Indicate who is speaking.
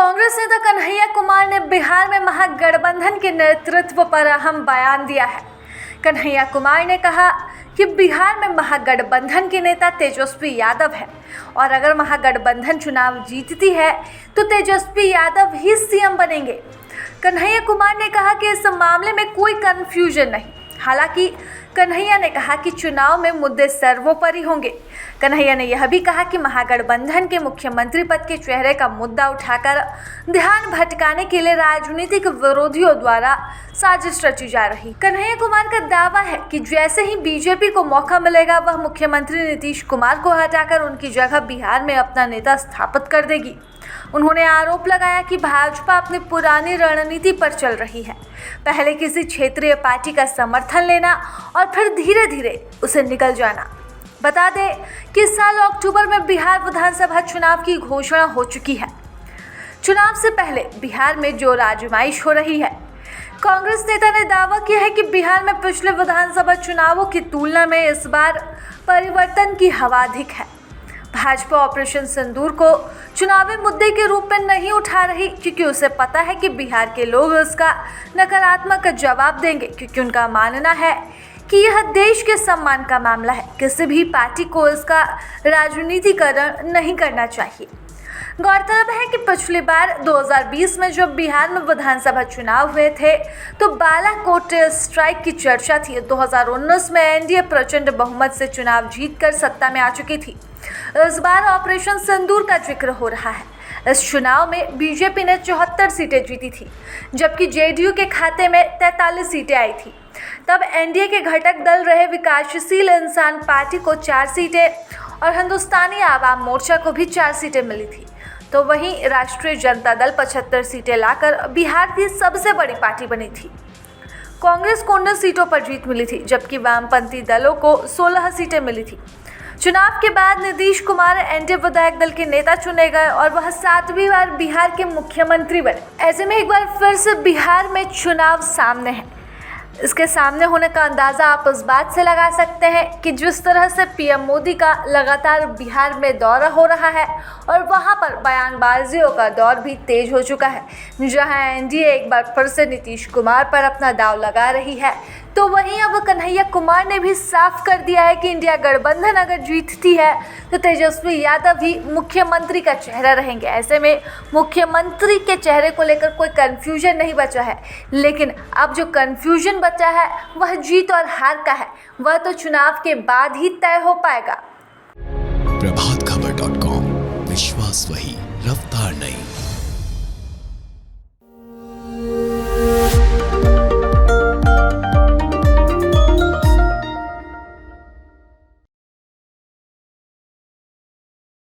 Speaker 1: कांग्रेस नेता कन्हैया कुमार ने बिहार में महागठबंधन के नेतृत्व पर अहम बयान दिया है। कन्हैया कुमार ने कहा कि बिहार में महागठबंधन के नेता तेजस्वी यादव है और अगर महागठबंधन चुनाव जीतती है तो तेजस्वी यादव ही सीएम बनेंगे। कन्हैया कुमार ने कहा कि इस मामले में कोई कंफ्यूजन नहीं। हालांकि कन्हैया ने कहा कि चुनाव में मुद्दे सर्वोपरि होंगे। कन्हैया ने यह भी कहा कि महागठबंधन के मुख्यमंत्री पद के चेहरे का मुद्दा उठाकर ध्यान भटकाने के लिए राजनीतिक विरोधियों द्वारा साजिश रची जा रही। कन्हैया कुमार का दावा है कि जैसे ही बीजेपी को मौका मिलेगा वह मुख्यमंत्री नीतीश कुमार को हटाकर उनकी जगह बिहार में अपना नेता स्थापित कर देगी। उन्होंने आरोप लगाया कि भाजपा अपनी पुरानी रणनीति पर चल रही है, पहले किसी क्षेत्रीय पार्टी का समर्थन लेना और फिर धीरे धीरे उसे निकल जाना। बता दें कि इस साल अक्टूबर में बिहार विधानसभा चुनाव की घोषणा हो चुकी है। चुनाव से पहले बिहार में जोर आजमाइश हो रही है। कांग्रेस नेता ने दावा किया है कि बिहार में पिछले विधानसभा चुनावों की तुलना में इस बार परिवर्तन की हवा अधिक है। भाजपा ऑपरेशन सिंदूर को चुनावी मुद्दे के रूप में नहीं उठा रही क्योंकि उसे पता है कि बिहार के लोग उसका नकारात्मक जवाब देंगे, क्योंकि उनका मानना है कि यह देश के सम्मान का मामला है। किसी भी पार्टी को इसका राजनीतिकरण नहीं करना चाहिए। गौरतलब है कि पिछली बार 2020 में जब बिहार में विधानसभा चुनाव हुए थे तो बालाकोट स्ट्राइक की चर्चा थी। 2019 में एनडीए प्रचंड बहुमत से चुनाव जीतकर सत्ता में आ चुकी थी। इस बार ऑपरेशन सिंदूर का जिक्र हो रहा है। इस चुनाव में बीजेपी ने 74 सीटें जीती थी, जबकि जेडीयू के खाते में 43 सीटें आई थी। तब एनडीए के घटक दल रहे विकासशील इंसान पार्टी को 4 सीटें और हिंदुस्तानी आवाम मोर्चा को भी 4 सीटें मिली थी। तो वहीं राष्ट्रीय जनता दल 75 सीटें लाकर बिहार की सबसे बड़ी पार्टी बनी थी। कांग्रेस को 19 सीटों पर जीत मिली थी, जबकि वामपंथी दलों को 16 सीटें मिली थी। चुनाव के बाद नीतीश कुमार एनडीए विधायक दल के नेता चुने गए और वह 7वीं बार बिहार के मुख्यमंत्री बने। ऐसे में एक बार फिर से बिहार में चुनाव सामने है। इसके सामने होने का अंदाज़ा आप इस बात से लगा सकते हैं कि जिस तरह से पीएम मोदी का लगातार बिहार में दौरा हो रहा है और वहां पर बयानबाजियों का दौर भी तेज हो चुका है, जहां एनडीए एक बार फिर से नीतीश कुमार पर अपना दांव लगा रही है, तो वहीं अब कन्हैया कुमार ने भी साफ कर दिया है कि इंडिया गठबंधन अगर जीतती है तो तेजस्वी यादव ही मुख्यमंत्री का चेहरा रहेंगे। ऐसे में मुख्यमंत्री के चेहरे को लेकर कोई कन्फ्यूजन नहीं बचा है, लेकिन अब जो कन्फ्यूजन बचा है वह जीत और हार का है। वह तो चुनाव के बाद ही तय हो पाएगा।
Speaker 2: प्रभातखबर.com, विश्वास वही, रफ्तार नहीं।